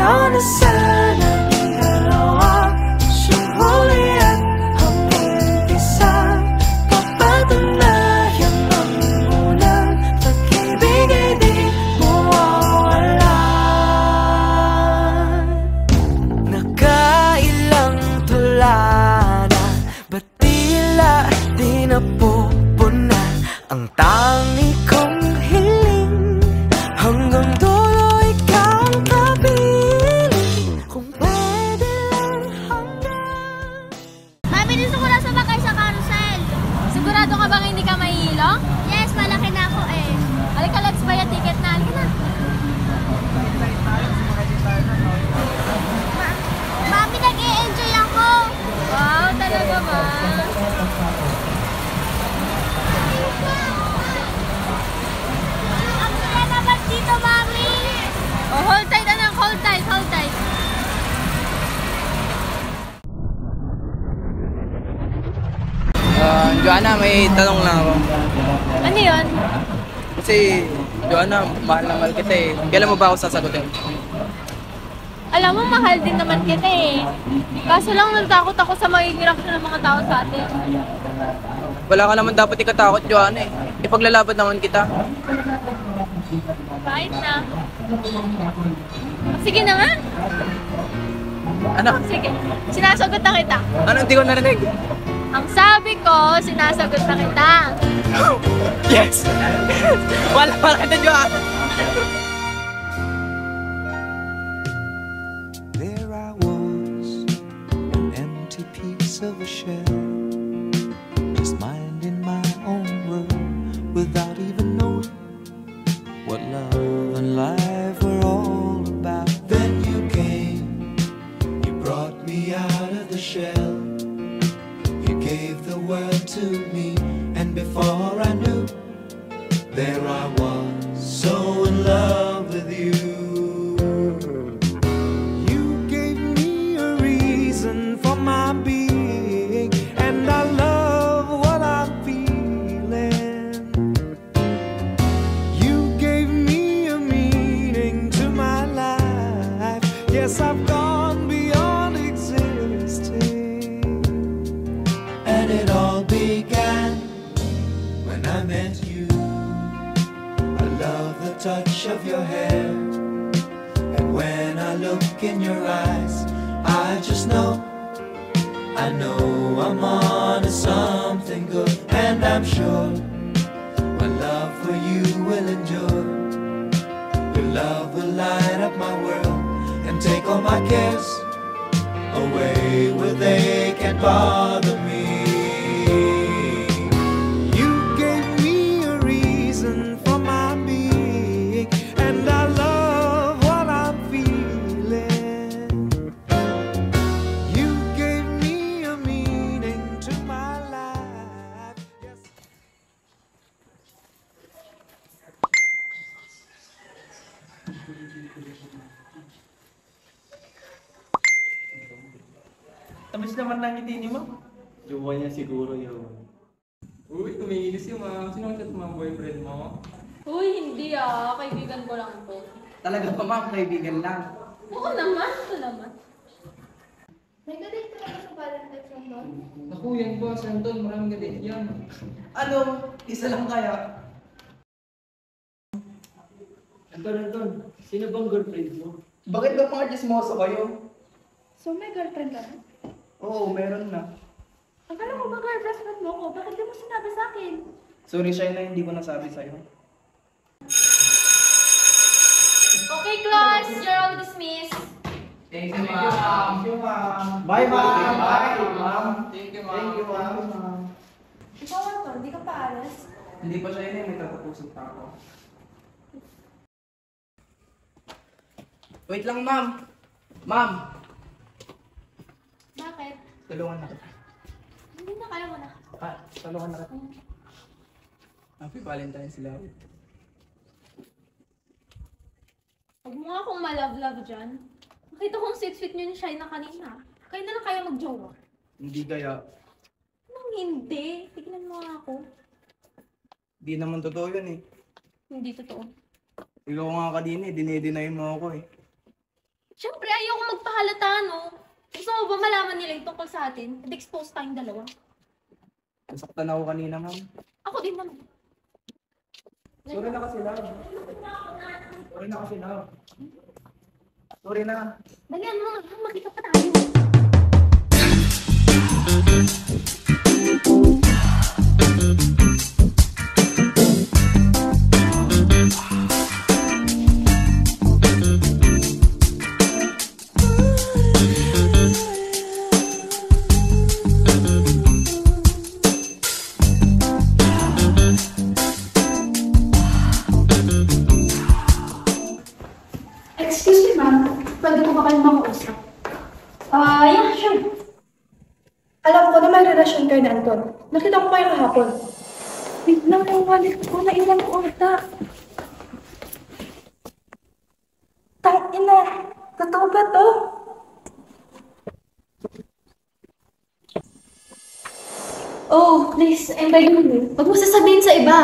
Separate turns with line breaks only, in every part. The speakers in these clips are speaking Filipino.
Ayaw na sana dalawa, sumuli at mag-umpisa. Papatunayan ang unang pag-ibig ay di mawawalan. Nakailang tula na, ba't tila di napupunan ang tangi kong hiling? Hanggang dulo ikaw ang kapiling, kung pwede lang hanggang.
Mami, gusto ko lang sumakay sa carousel. Sigurado ka bang hindi ka mahihilo? Yes, malaki na ako eh. Halika, let's buy a ticket na. Halika na. Mami, nag-i-enjoy ako. Wow, talaga ba? Ang saya naman dito, Mami. Oh, hold tight, anak. Hold tight, hold tight.
Joanna, may tanong lang ako.
Ano yun?
Kasi, Joanna, mahal na mahal kita eh. Kailan mo ba ako sasagutin?
Alam mo, mahal din naman kita eh. Kaso lang natakot ako sa magiging reaction ng mga tao sa atin.
Wala ka naman dapat ikatakot, Joanna eh. Ipaglalaban naman kita.
Kahit na. Sige na nga.
Ano?
Sige. Sinasagot na kita.
Ano? Hindi ko narinig.
Ang sabi ko, sinasagot na kita.
Yes! Wala kita, Joanna!
There I was, an empty piece of a shell, just minding my own world without even knowing what love and life were all about. Then you came, you brought me out of the shell, you gave the word to me, and before I knew, there I was, so in love with you. You gave me a reason for my being, and I love what I'm feeling. You gave me a meaning to my life. Yes, I've gone beyond existing. And it all began when I met you. I love the touch of your hair, and when I look in your eyes, I just know, I know I'm on to something good. And I'm sure my love for you will endure. Your love will light up my world and take all my cares away where they can't bother me. You gave me a reason for my being, and I love what I'm feeling. You gave me a meaning to my life. Yes.
Tamis naman ng ngiti ni Ma'am. Jowa niya siguro yun. Uy, kumikilis yung Ma'am. Sino ang chat mo ang boyfriend mo?
Uy, hindi ah. Kaibigan ko lang to.
Talaga pa, ma'am, kaibigan lang.
Oo naman. Ito naman.
Nag-date ka ba sa Valentine's ng doon?
Naku, yan po, Santon. Maraming gadit yan.
Ano? Isa lang kaya?
Anton, sino bang girlfriend mo?
Bakit ba mga chismoso kayo?
So may girlfriend ka na?
Oo, meron na.
Akala ko ba girlfriend mo ko? Bakit di mo sinabi sa akin?
Sorry, Shaina, hindi ko nasabi sa'yo.
Okay, class. You're all dismissed.
Thank you, ma'am. Thank you, ma'am. Bye, ma'am. Bye, ma'am. Thank you, ma'am. Thank you, ma'am.
Ikaw to, hindi ka pa alas?
Hindi pa, Shaina, may tatapusin pa ako. Wait lang, ma'am. Ma'am,
Bakit?
tulungan na kita.
Hindi na, kaya mo na.
Tulungan na kita. Happy Valentine's, love.
Huwag mo nga akong malove-love dyan. Nakita kong sweet-sweet nyo ni Shaina kanina. Kayo na lang kaya mag-jowa.
Hindi kaya.
Anong hindi? Tignan mo nga ako.
Di naman totoo yun eh.
Hindi totoo.
Ikaw nga kanina eh, dinideny mo ako eh.
Siyempre, ayoko magpahalata, no? Gusto mo ba malaman nila yung tungkol sa atin? At expose tayong dalawa?
Nasaktan ako kanina, ma'am.
Ako din naman.
Sorry na kasi, love. Sorry na kasi, love. Sorry na.
Dalian mo, magkita pa tayo.
Excuse me, ma'am. Pwede ko ba kayong makausap?
Yeah, sure.
Alam ko na may relasyon kayo ni Anton. Nakita ko kayo kahapon. Wait lang, yung wallet ko. Naiwan ko ata. Tangina. Totoo ba to?
Oh, please, I'm begging you. Huwag mo sasabihin sa iba.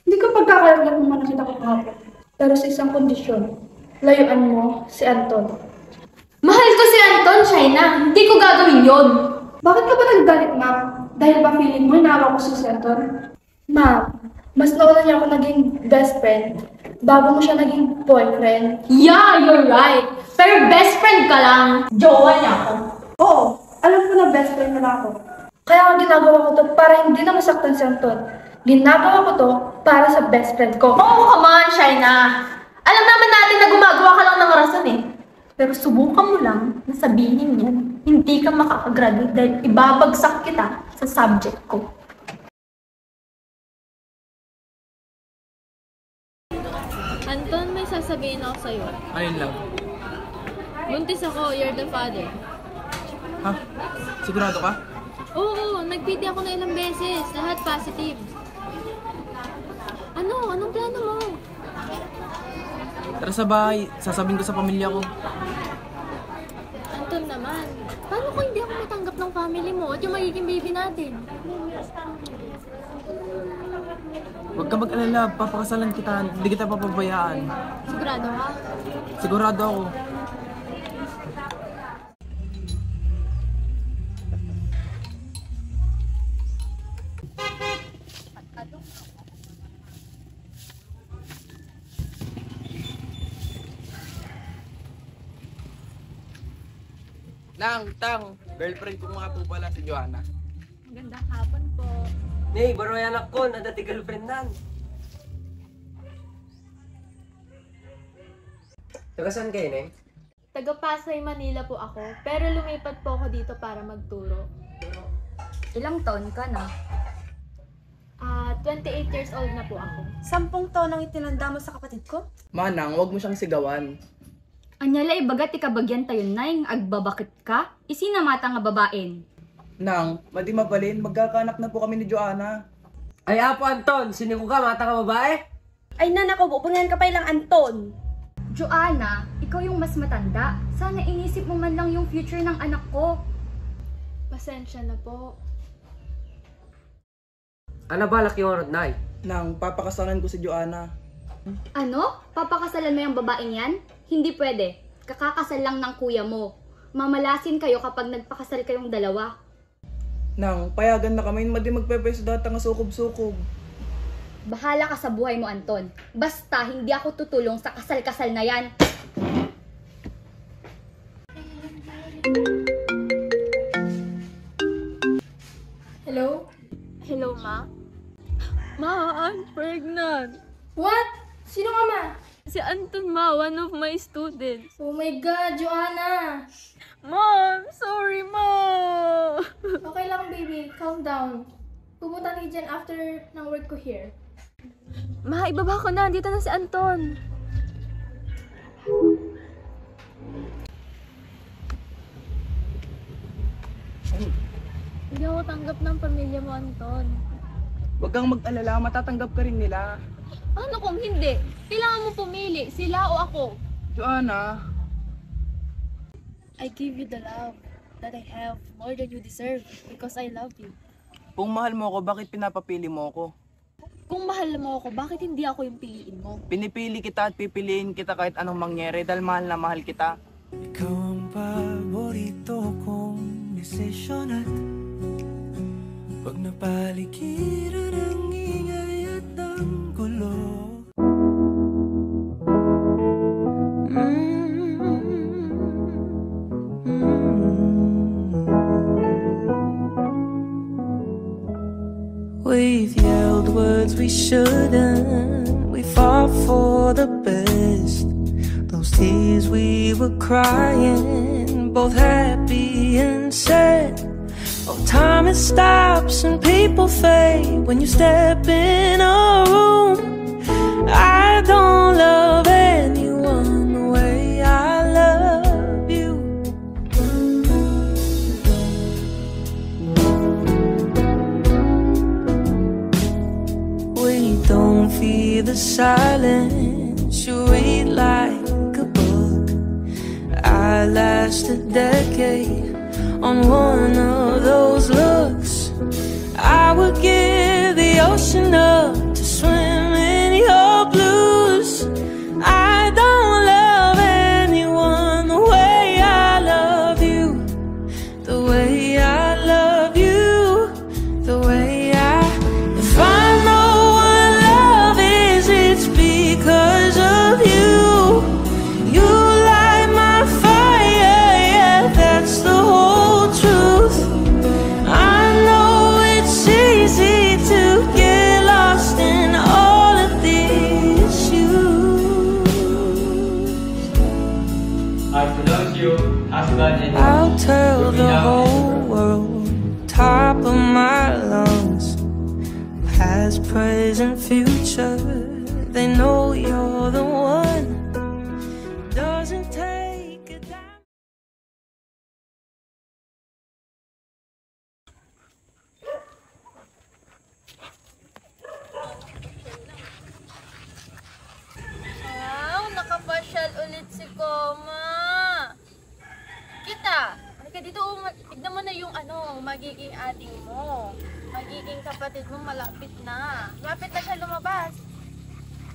Hindi ko pagkakaroon kung nakita ko kahapon. Pero sa isang kondisyon, layuan mo si Anton.
Mahal ko si Anton, Shaina. Hindi ko gagawin yon.
Bakit ka ba naggalit, ma'am? Dahil ba feeling mo hinawa ko si Anton? Ma'am, mas nauna niya ako naging best friend bago mo siya naging boyfriend.
Yeah, you're right. Pero best friend ka lang. Jowa niya ako.
Oo, alam ko na best friend mo na ako. Kaya ang ginagawa ko to para hindi na masaktan si Anton. Ginagawa ko to para sa best friend ko.
Oh, come on, Shaina. Alam naman natin na gumagawa ka lang ng rason eh. Pero subukan mo lang na sabihin yan, hindi ka makakagraduate dahil ibabagsak kita sa subject ko. Anton, may sasabihin ako sa'yo.
Ayun lang.
Buntis ako, you're the father.
Ha? Sigurado ka?
Oo, nag-PT ako na ilang beses. Lahat positive. Ano? Anong plano mo?
Tara sa bahay. Sasabihin ko sa pamilya ko.
Anton naman, paano kung hindi ako matanggap ng family mo at yung magiging baby natin?
Huwag ka mag-alala. Papakasalan kita. Hindi kita papabayaan.
Sigurado ka?
Sigurado ako. Tang, girlfriend ko nga po pala si Joanna.
Magandang hapon po.
Nay, baroy anak ko, nadati girlfriend nan. Taga saan kayo, Nay?
Taga Pasay, Manila po ako, pero lumipat po ako dito para magturo.
Ilang taon ka na?
28 years old na po ako.
10 taon ang itinanda mo sa kapatid ko?
Manang, huwag mo siyang sigawan.
Anyala ibagat ikabagyan tayo naing agbabakit ka? Isinamata nga babaen.
Nang, madi mabalin, magkakanak na po kami ni Joanna.
Ay, Apo Anton, sino ka, mata ka babae?
Ay nanakaw, bupungan ka pa ilang Anton.
Joanna, ikaw yung mas matanda. Sana inisip mo man lang yung future ng anak ko.
Pasensya na po.
Ano balak yung orod, Nay?
Nang, papakasalan ko si Joanna.
Ano? Papakasalan mo yung babaeng yan? Hindi pwede. Kakakasal lang ng kuya mo. Mamalasin kayo kapag nagpakasal kayong dalawa.
Nang, payagan na kami, madi magpepeso data nga sukob-sukob.
Bahala ka sa buhay mo, Anton. Basta hindi ako tutulong sa kasal-kasal na yan.
Hello?
Hello, Ma? Ma, I'm pregnant.
What? Sino ka ma?
Si Anton, Ma, one of my students.
Oh my God, Joanna!
Mom, sorry, Ma!
Okay lang, baby. Calm down. Pupunta ni Jen after ng work ko here.
Ma, ibaba ko na. Dito na si Anton. Hindi ako tanggap ng pamilya mo, Anton.
Huwag kang mag-alala, matatanggap ka rin nila.
Ano kung hindi? Kailangan mo pumili, sila o ako.
Joanna,
I give you the love that I have more than you deserve because I love you.
kung mahal mo ako, bakit pinapapili mo ako?
Kung mahal mo ako, bakit hindi ako yung piliin mo?
Pinipili kita at pipiliin kita kahit anong mangyari dahil mahal na mahal kita.
Ikaw ang paborito kong desisyon at pag napaligiran ang ingay at ang gulo. We've yelled words we shouldn't. We fought for the best. Those tears we were crying, both happy and sad. Oh, time it stops and people fade when you step in a room. I don't love anyone the way I love you. We don't fear the silence. You read like a book. I last a decade on one of those looks. I would give the ocean up to swim in your blues. I don't love anyone the way I love you, the way I love you, the way I. If I know what love is, it's because of you. You light my fire, yeah, that's the whole truth. I know it's easy to get lost in all of the issues.
I pronounce you husband and
I'll tell the whole world, top of my lungs, past, present, future. They know you're the one. Doesn't take a dime.
Wow, nakapasyal ulit si Koma. Kita, halika dito, tignan mo na yung magiging ating mo. Magiging kapatid mo malapit na. Malapit na siya lumabas.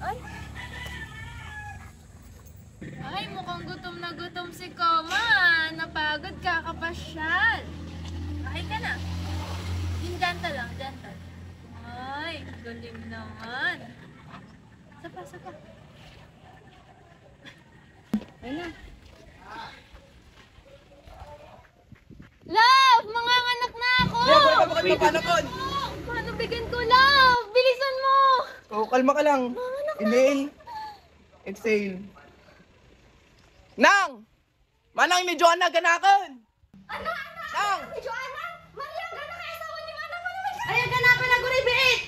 Ay. Ay, mukhang gutom na gutom si Koma. Napagod ka, kapasyal. Kain ka na. Yung dental lang, dental. Ay, galing naman. Sapa, sapa. Ayun na. Love! Manganganak na ako!
Bakit mapanakon?
Paano bigyan ko, Love? Bilisan mo!
Oh, kalma ka lang. Inhale. Exhale. Nang! Manang medyo ganakan!
Ano?
Nang!
Si Joanna? Maria, gana ka asawa ni Manang mo naman! Ay, ganapan na guribiit!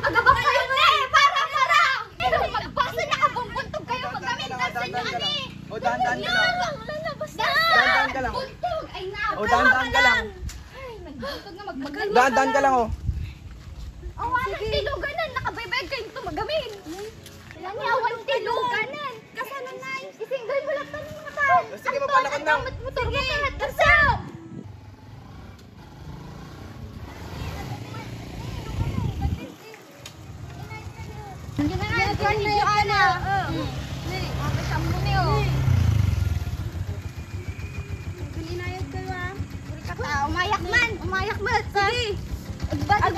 Agabak kayo na eh! Para! Pero magbasa na ka, buntog kayo magkamintas sa inyo, ani!
O, dahan-dahan ka lang.
Lalabas na!
Dahan-dahan ka lang.
Buntog! Ay,
O, dahan-dahan ka lang.
Ay, nagbuntog na magmagal.
Dahan-dahan ka lang, oh.
Oh, wala tiluganan! Nakabaybayad kayong tumagamin! Lanyawan tiluganan! Kasana na yung isinggay mo lang tanong matan!
Sige, mapanakon na.
Motor mo kahit kasaw! Nandiyan na nga! Nandiyan na yung Ana! Makasama mo niyo! Inayad kayo ah! Umayak man! Umayak man! Sige! Agbat